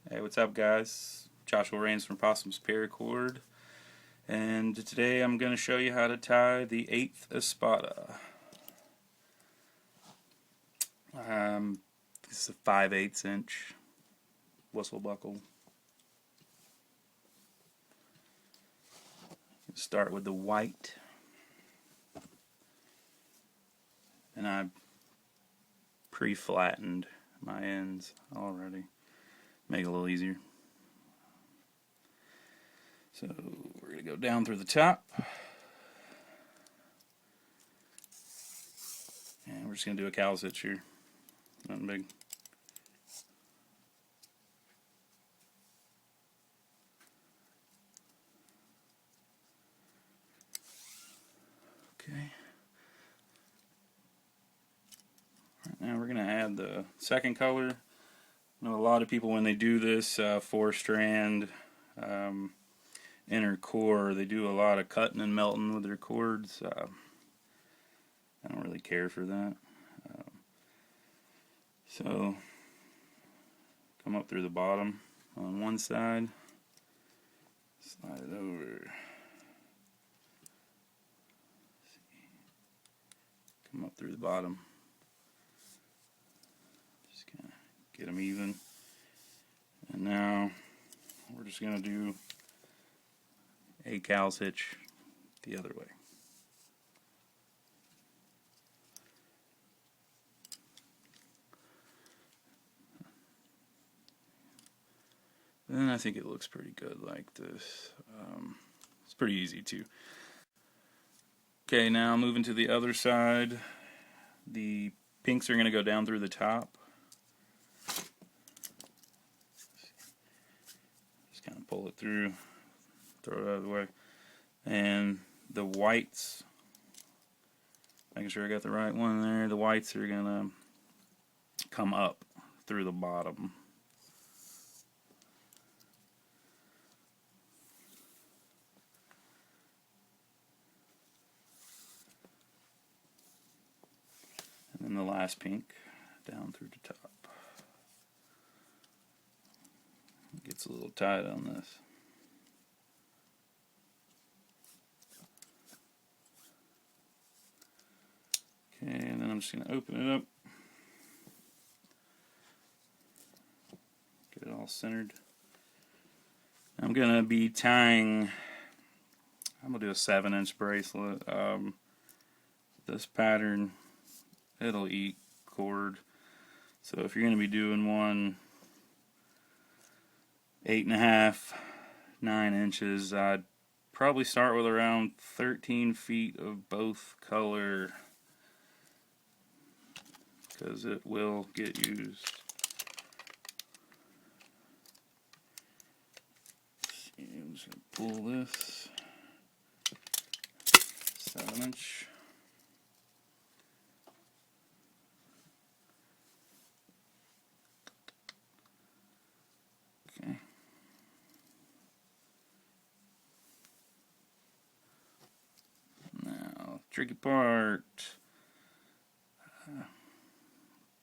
Hey, what's up, guys? Joshua Rains from Opossum's Paracord, and today I'm going to show you how to tie the 8th Espada. This is a 5/8 inch whistle buckle. Start with the white, and I pre-flattened my ends already. Make it a little easier. So we're going to go down through the top, and we're just going to do a cow stitch here. Nothing big. Okay. Right, now we're going to add the second color. I know a lot of people, when they do this 4-strand inner core, they do a lot of cutting and melting with their cords. I don't really care for that. So come up through the bottom on one side, slide it over, come up through the bottom, just kind of get them even. And now we're just going to do a cow's hitch the other way. And I think it looks pretty good like this. It's pretty easy too. Okay, now moving to the other side. The pinks are going to go down through the top. Just kind of pull it through, throw it out of the way. And the whites, making sure I got the right one there, the whites are going to come up through the bottom. And then the last pink down through the top. It gets a little tight on this. Okay, and then I'm just going to open it up. Get it all centered. I'm going to be tying, I'm going to do a 7-inch bracelet. This pattern, it'll eat cord. So if you're going to be doing one 8.5, 9 inches, I'd probably start with around 13 feet of both color, because it will get used. I'm just going to pull this 7-inch. Okay. Now, tricky part.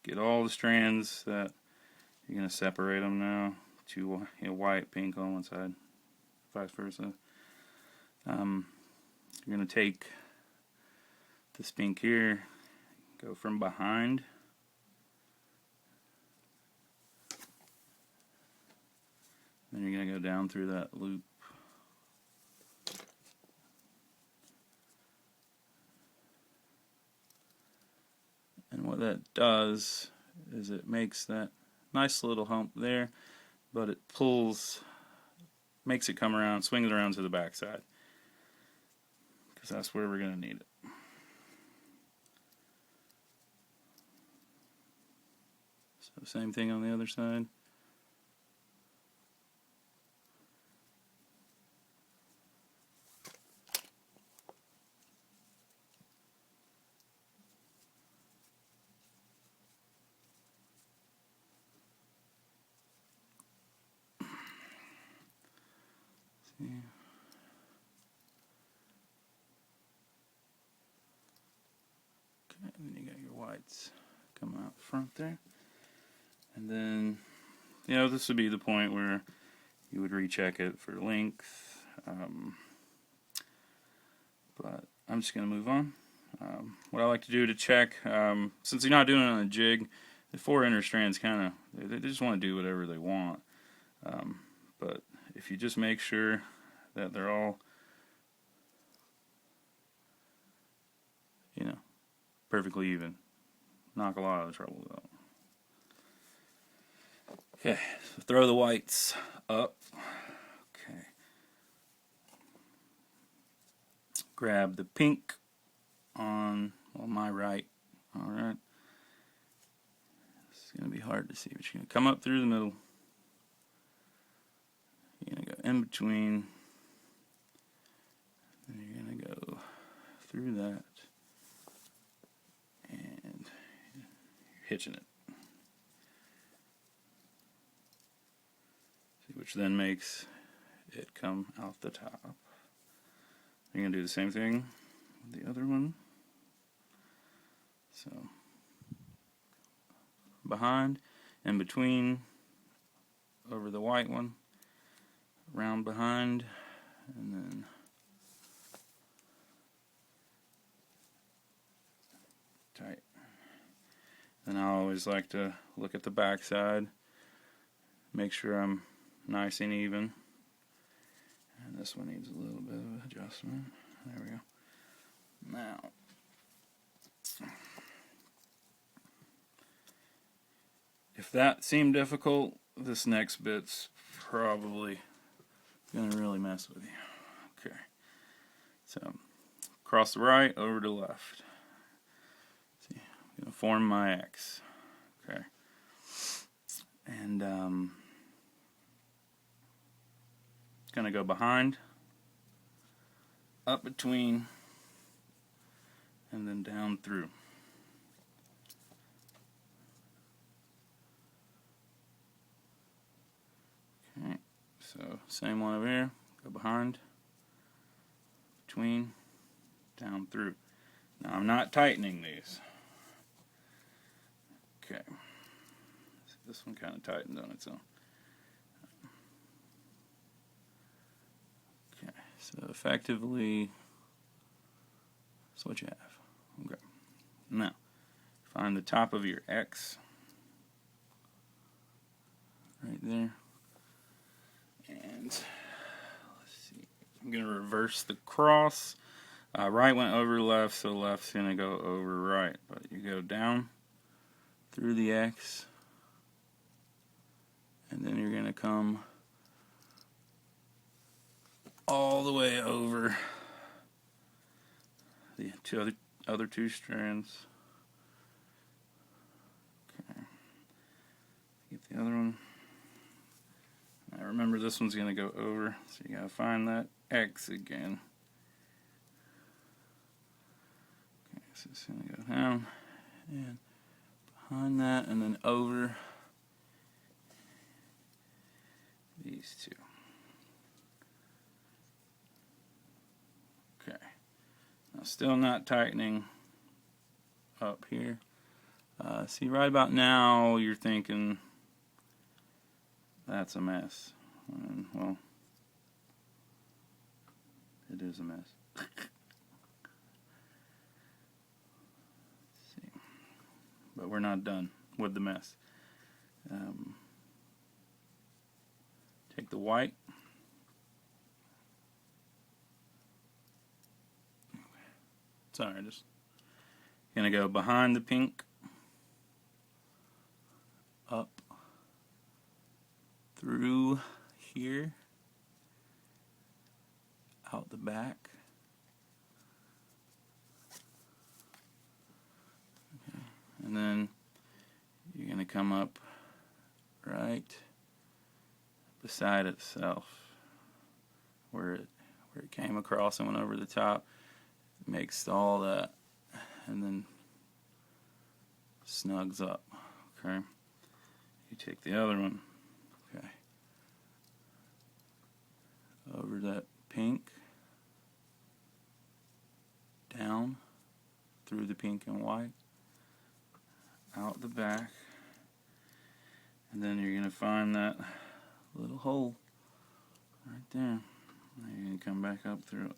Get all the strands that you're going to separate them now. Two white, pink on one side, vice versa. You're going to take this pink here, go from behind, then you're going to go down through that loop. And what that does is it makes that nice little hump there, but it pulls, makes it come around, swings around to the back side, because that's where we're going to need it. So same thing on the other side. See? Okay, and then you got your whites coming out front there. And then you know, this would be the point where you would recheck it for length. But I'm just going to move on. What I like to do to check, since you're not doing it on a jig, the 4 inner strands kind of, they just want to do whatever they want. But if you just make sure that they're all, you know, perfectly even, knock a lot of the trouble out. Okay, so throw the whites up. Okay. Grab the pink on, well, my right. Alright. It's going to be hard to see, but you're going to come up through the middle. You're going to go in between. And you're going to go through that. And you're hitching it. Which then makes it come out the top. You're going to do the same thing with the other one. So, behind, in between, over the white one, around behind, and then tight. Then I always like to look at the back side, make sure I'm nice and even. And this one needs a little bit of adjustment. There we go. Now, if that seemed difficult, this next bit's probably going to really mess with you. Okay. So, across the right, over to the left. See, I'm going to form my X. Okay. And, going to go behind, up between, and then down through. Okay, so same one over here, go behind, between, down through. Now I'm not tightening these. Okay, so this one kind of tightened on its own. So effectively, that's what you have. Okay. Now, find the top of your X right there. And let's see. I'm going to reverse the cross. Right went over left, so left's going to go over right. But you go down through the X, and then you're going to come all the way over the other two strands. Okay. Get the other one. Now remember, this one's going to go over, so you got to find that X again. Okay, so it's going to go down and behind that, and then over these two. Okay, now still not tightening up here. See, right about now you're thinking that's a mess. And, well, it is a mess. See, but we're not done with the mess. Take the white. Sorry, just gonna go behind the pink, up through here, out the back. Okay. And then you're gonna come up right beside itself, where it came across and went over the top. Makes all that, and then snugs up. Okay, you take the other one. Okay, over that pink, down through the pink and white, out the back, And then you're going to find that little hole right there. And you're going to come back up through it.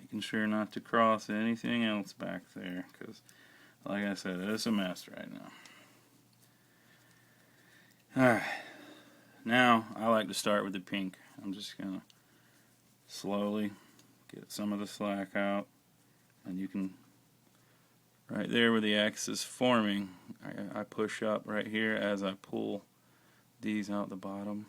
Making sure not to cross anything else back there, because like I said, it's a mess right now. Alright, now I like to start with the pink. I'm just going to slowly get some of the slack out, and you can, right there where the X is forming, I push up right here as I pull these out the bottom,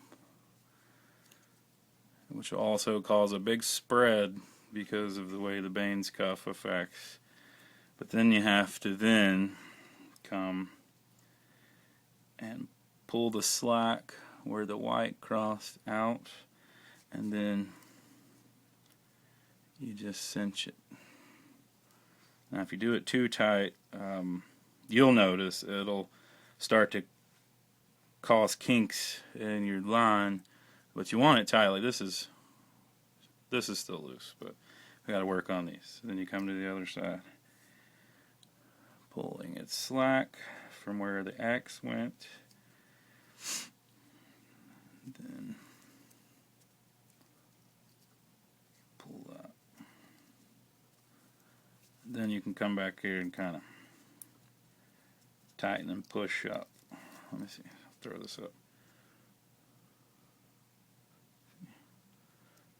which will also cause a big spread because of the way the Bane's cuff affects. But then you have to then come and pull the slack where the white crossed out, and then you just cinch it. Now if you do it too tight, you'll notice it'll start to cause kinks in your line, but you want it tight. Like this is still loose, but we got to work on these. Then you come to the other side, pulling it slack from where the X went, then pull that. Then you can come back here and kind of tighten and push up. Let me see. Throw this up.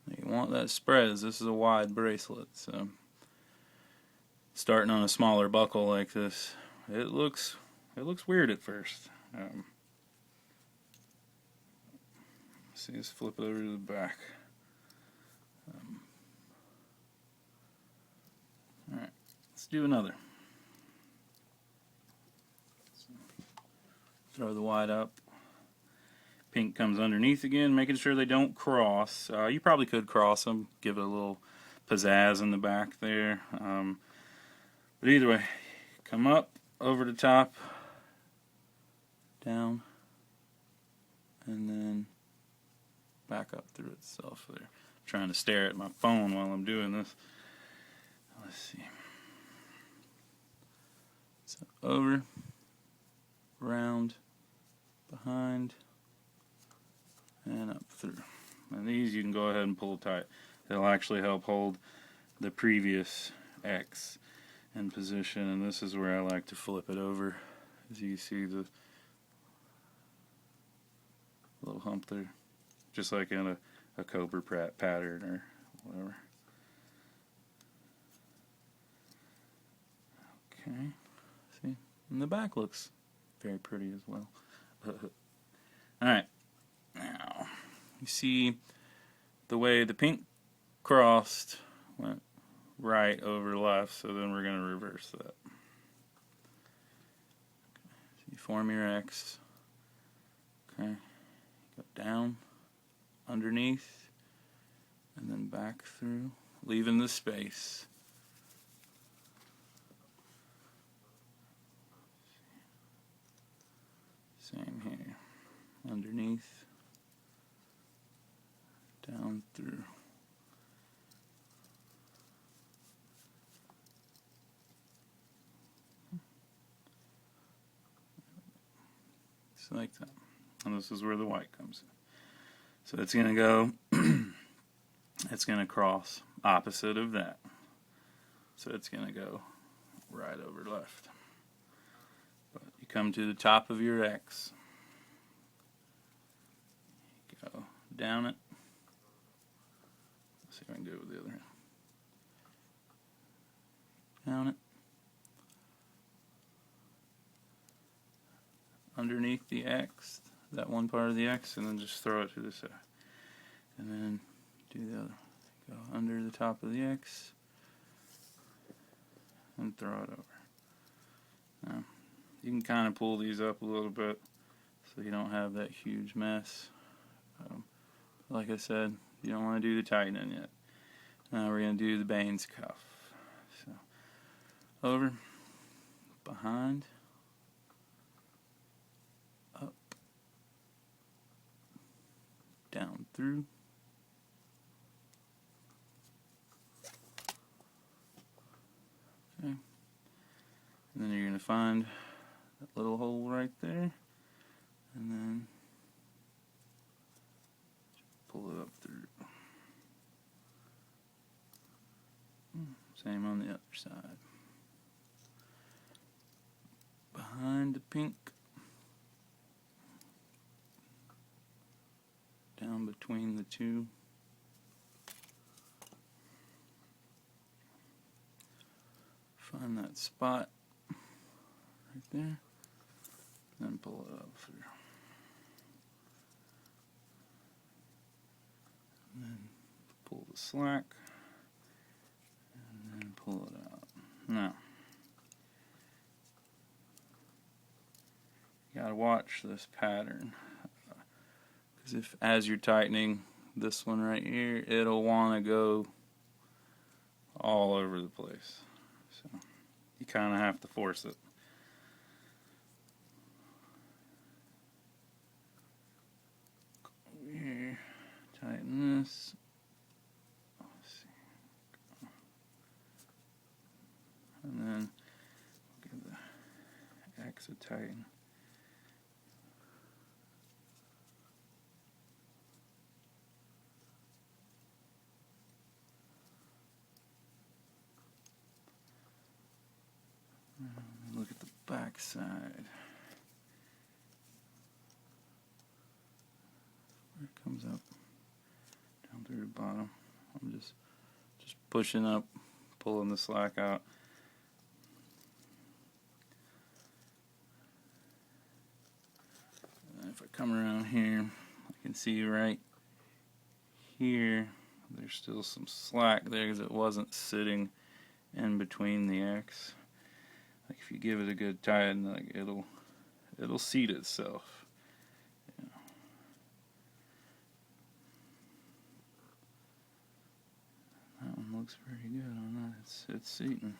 You want that spread, as this is a wide bracelet, so starting on a smaller buckle like this, it looks weird at first. See, let's flip it over to the back. Alright, let's do another. So, throw the white up. Pink comes underneath again, making sure they don't cross. You probably could cross them, give it a little pizzazz in the back there. But either way, come up over the top, down, and then back up through itself there. I'm trying to stare at my phone while I'm doing this. Let's see. So over, round, behind, and up through. And these you can go ahead and pull tight. It'll actually help hold the previous X in position, and this is where I like to flip it over. As you see the little hump there, just like in a Cobra pattern or whatever. Okay, see, and the back looks very pretty as well. Alright, now you see the way the pink crossed went right over left, so then we're going to reverse that. Okay. So you form your X, okay, go down, underneath, and then back through, leaving the space. Same here, underneath, down through. Just like that. And this is where the white comes in. So it's going to go, it's going to cross opposite of that. So it's going to go right over left. But you come to the top of your X. Go down it. Let's see if I can do it with the other hand. Down it. Underneath the X, that one part of the X, and then just throw it to the side. And then do the other. Go under the top of the X and throw it over. Now, you can kind of pull these up a little bit so you don't have that huge mess. Like I said, you don't want to do the tightening yet. Now we're going to do the Bane's cuff. So, over, behind, up, down through, okay. And then you're going to find that little hole right there, and then pull it up through. Same on the other side. Behind the pink, down between the two. Find that spot right there, then pull it up through. And then pull the slack, and then pull it out. Now, you gotta watch this pattern, because if as you're tightening this one right here, it'll want to go all over the place. So you kind of have to force it. Over here, tighten this. Let's see. And then give the X a tighten. Look at the back side. Where it comes up, down through the bottom. I'm just pushing up, pulling the slack out. And if I come around here, I can see right here, there's still some slack there because it wasn't sitting in between the X. Like if you give it a good tighten, like it'll seat itself. Yeah. That one looks pretty good on that. It's seating.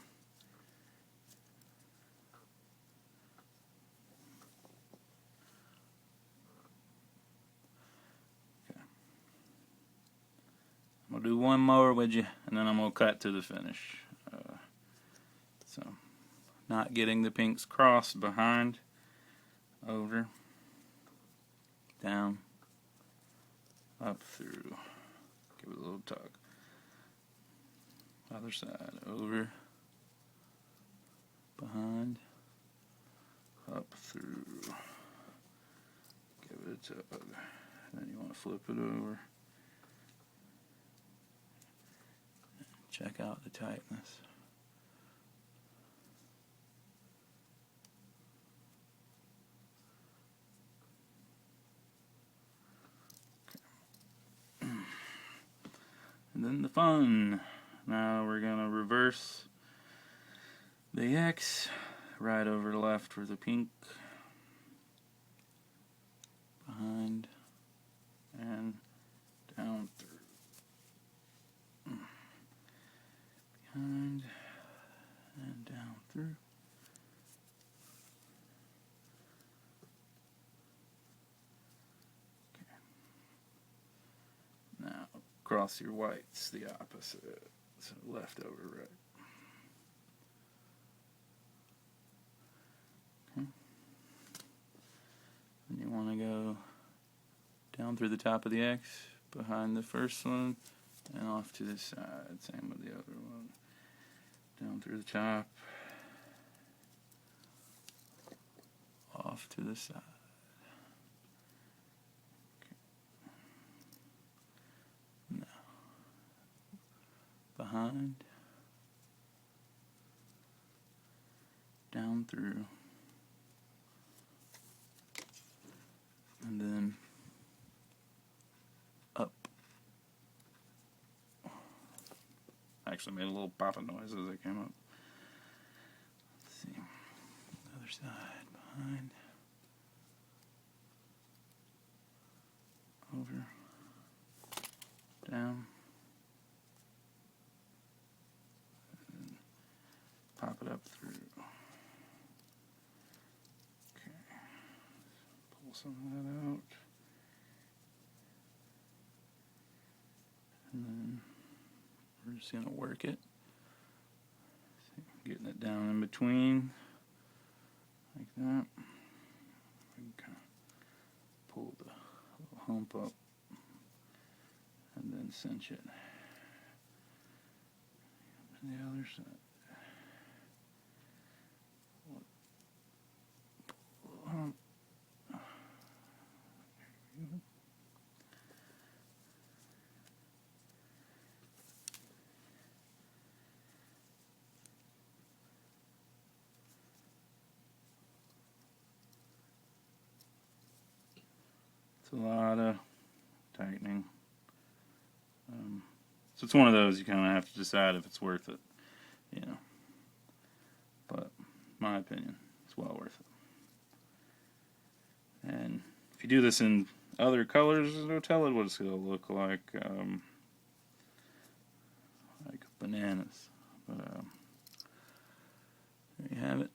Okay. I'm gonna do one more with you, and then I'm gonna cut to the finish. So. Not getting the pinks crossed behind, over, down, up through, give it a little tug, other side, over, behind, up through, give it a tug, then you want to flip it over, check out the tightness. And then the fun. Now we're going to reverse the X right over the left for the pink. Behind and down through. Behind and down through. Now, across your whites, the opposite. So left over right. Okay. Then you want to go down through the top of the X, behind the first one, and off to the side. Same with the other one. Down through the top, off to the side. Behind, down through, and then up. Actually made a little popping noise as I came up. Let's see, other side, behind, over, down. Pop it up through. Okay. Pull some of that out. And then we're just going to work it. See, getting it down in between. like that. And kind of pull the little hump up and then cinch it. And the other side. Hump. It's a lot of tightening. So it's one of those you kind of have to decide if it's worth it, you know. But my opinion, it's well worth it. And if you do this in other colors, it'll tell it what it's going to look like bananas. But there you have it.